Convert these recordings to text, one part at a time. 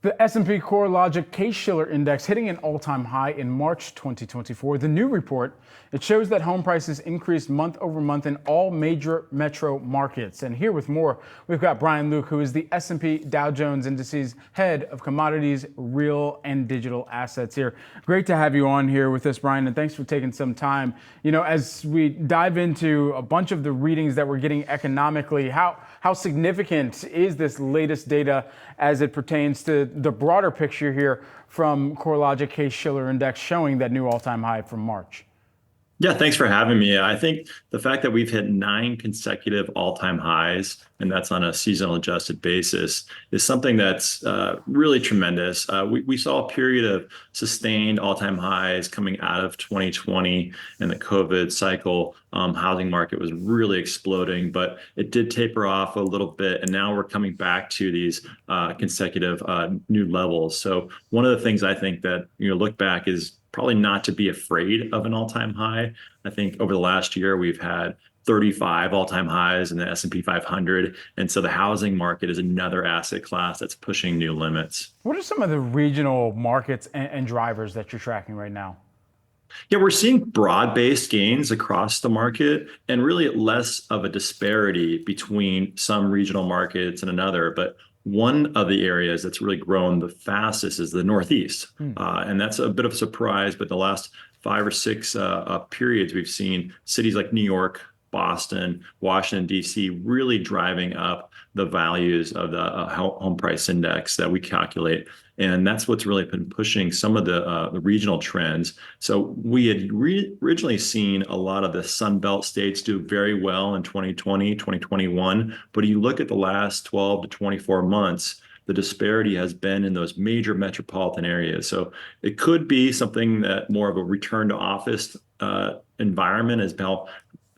The S&P CoreLogic Case-Shiller Index hitting an all-time high in March 2024. The new report, it shows that home prices increased month over month in all major metro markets. And here with more, we've got Brian Luke, who is the S&P Dow Jones Indices head of Commodities, Real and Digital Assets here. Great to have you on here with us, Brian, and thanks for taking some time. You know, as we dive into a bunch of the readings that we're getting economically, how significant is this latest data as it pertains to the broader picture here from CoreLogic Case-Shiller Index showing that new all-time high from March? Yeah, thanks for having me. I think the fact that we've hit 9 consecutive all-time highs, and that's on a seasonal adjusted basis, is something that's really tremendous. We saw a period of sustained all-time highs coming out of 2020 and the COVID cycle. Housing market was really exploding, but it did taper off a little bit, and now we're coming back to these consecutive new levels. So one of the things I think that look back is probably not to be afraid of an all-time high. I think over the last year, we've had 35 all-time highs in the S&P 500. And so the housing market is another asset class that's pushing new limits. What are some of the regional markets and drivers that you're tracking right now? Yeah, we're seeing broad-based gains across the market and really less of a disparity between some regional markets and another. But one of the areas that's really grown the fastest is the Northeast. And that's a bit of a surprise, but the last 5 or 6 periods, we've seen cities like New York, Boston, Washington, D.C. really driving up the values of the home price index that we calculate. And that's what's really been pushing some of the regional trends. So we had originally seen a lot of the Sun Belt states do very well in 2020, 2021. But you look at the last 12 to 24 months, the disparity has been in those major metropolitan areas. So it could be something that more of a return to office environment is now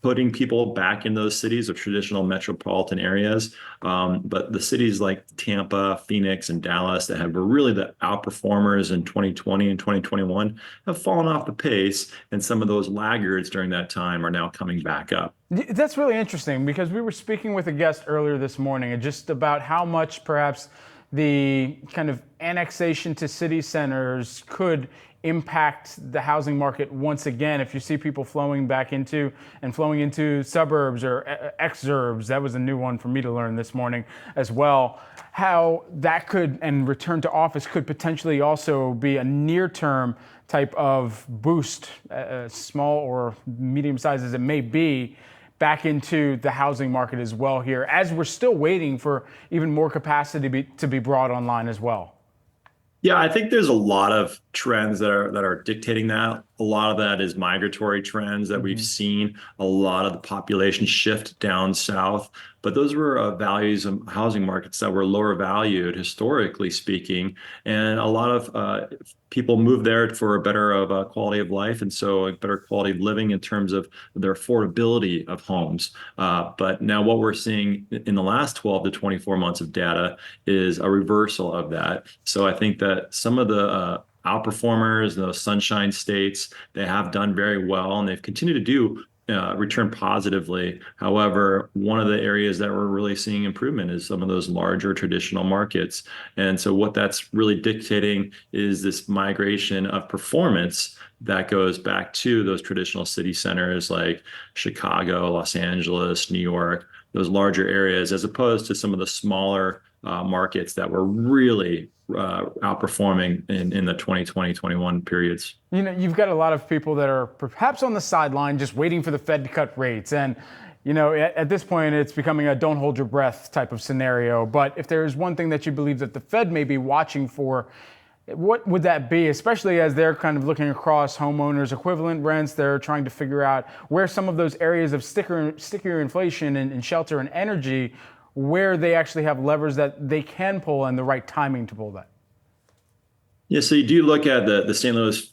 putting people back in those cities of traditional metropolitan areas. But the cities like Tampa, Phoenix, and Dallas that were really the outperformers in 2020 and 2021 have fallen off the pace. And some of those laggards during that time are now coming back up. That's really interesting because we were speaking with a guest earlier this morning and just about how much perhaps the kind of annexation to city centers could impact the housing market once again. If you see people flowing into suburbs or exurbs, that was a new one for me to learn this morning as well, how that could, and return to office could potentially also be a near-term type of boost, small or medium size as it may be, back into the housing market as well here, as we're still waiting for even more capacity to be brought online as well. Yeah, I think there's a lot of trends that are dictating that. A lot of that is migratory trends that we've seen, a lot of the population shift down south. But those were values of housing markets that were lower valued, historically speaking. And a lot of people moved there for a better quality of life. And so a better quality of living in terms of their affordability of homes. But now what we're seeing in the last 12 to 24 months of data is a reversal of that. So I think that some of the outperformers, those sunshine states, they have done very well and they've continued to do return positively. However, one of the areas that we're really seeing improvement is some of those larger traditional markets. And so what that's really dictating is this migration of performance that goes back to those traditional city centers like Chicago, Los Angeles, New York, those larger areas, as opposed to some of the smaller markets that were really outperforming in the 2020-21 periods. You know, you've got a lot of people that are perhaps on the sideline just waiting for the Fed to cut rates. And, you know, at this point, it's becoming a don't hold your breath type of scenario. But if there is one thing that you believe that the Fed may be watching for, what would that be, especially as they're kind of looking across homeowners' equivalent rents? They're trying to figure out where some of those areas of stickier inflation and shelter and energy, where they actually have levers that they can pull and the right timing to pull that. Yeah, so you do look at the St. Louis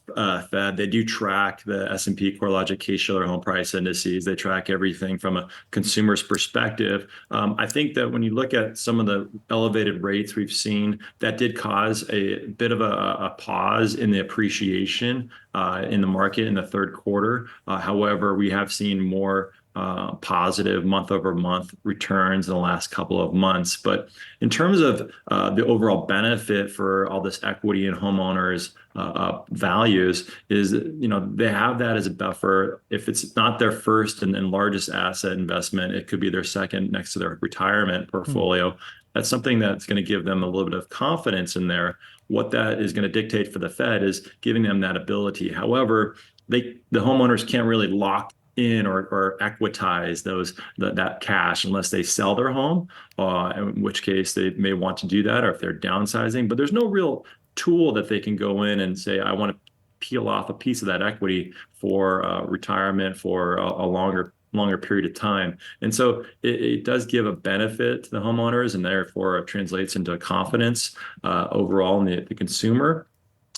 Fed. They do track the S&P CoreLogic Case-Shiller Home Price Indices. They track everything from a consumer's perspective. I think that when you look at some of the elevated rates we've seen, that did cause a bit of a pause in the appreciation in the market in the third quarter. However, we have seen more positive month over month returns in the last couple of months. But in terms of the overall benefit for all this equity and homeowners values is, they have that as a buffer. If it's not their first and largest asset investment, it could be their second next to their retirement portfolio. That's something that's going to give them a little bit of confidence in there. What that is going to dictate for the Fed is giving them that ability. However, the homeowners can't really lock in or equitize that cash unless they sell their home, in which case they may want to do that, or if they're downsizing. But there's no real tool that they can go in and say, I want to peel off a piece of that equity for retirement for a longer period of time. And so it does give a benefit to the homeowners, and therefore it translates into confidence overall in the consumer.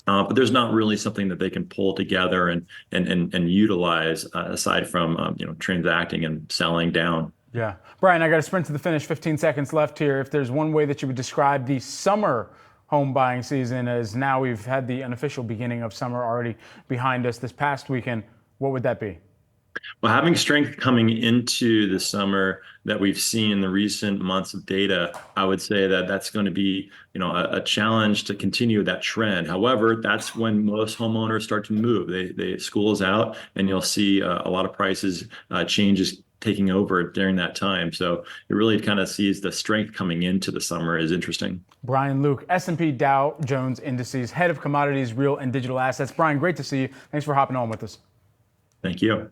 But there's not really something that they can pull together and utilize aside from transacting and selling down. Yeah. Brian, I got to sprint to the finish. 15 seconds left here. If there's one way that you would describe the summer home buying season, as now we've had the unofficial beginning of summer already behind us this past weekend, what would that be? Well, having strength coming into the summer that we've seen in the recent months of data, I would say that that's going to be, a challenge to continue that trend. However, that's when most homeowners start to move. School is out, and you'll see a lot of prices changes taking over during that time. So it really kind of sees the strength coming into the summer is interesting. Brian Luke, S&P Dow Jones Indices, head of commodities, real and digital assets. Brian, great to see you. Thanks for hopping on with us. Thank you.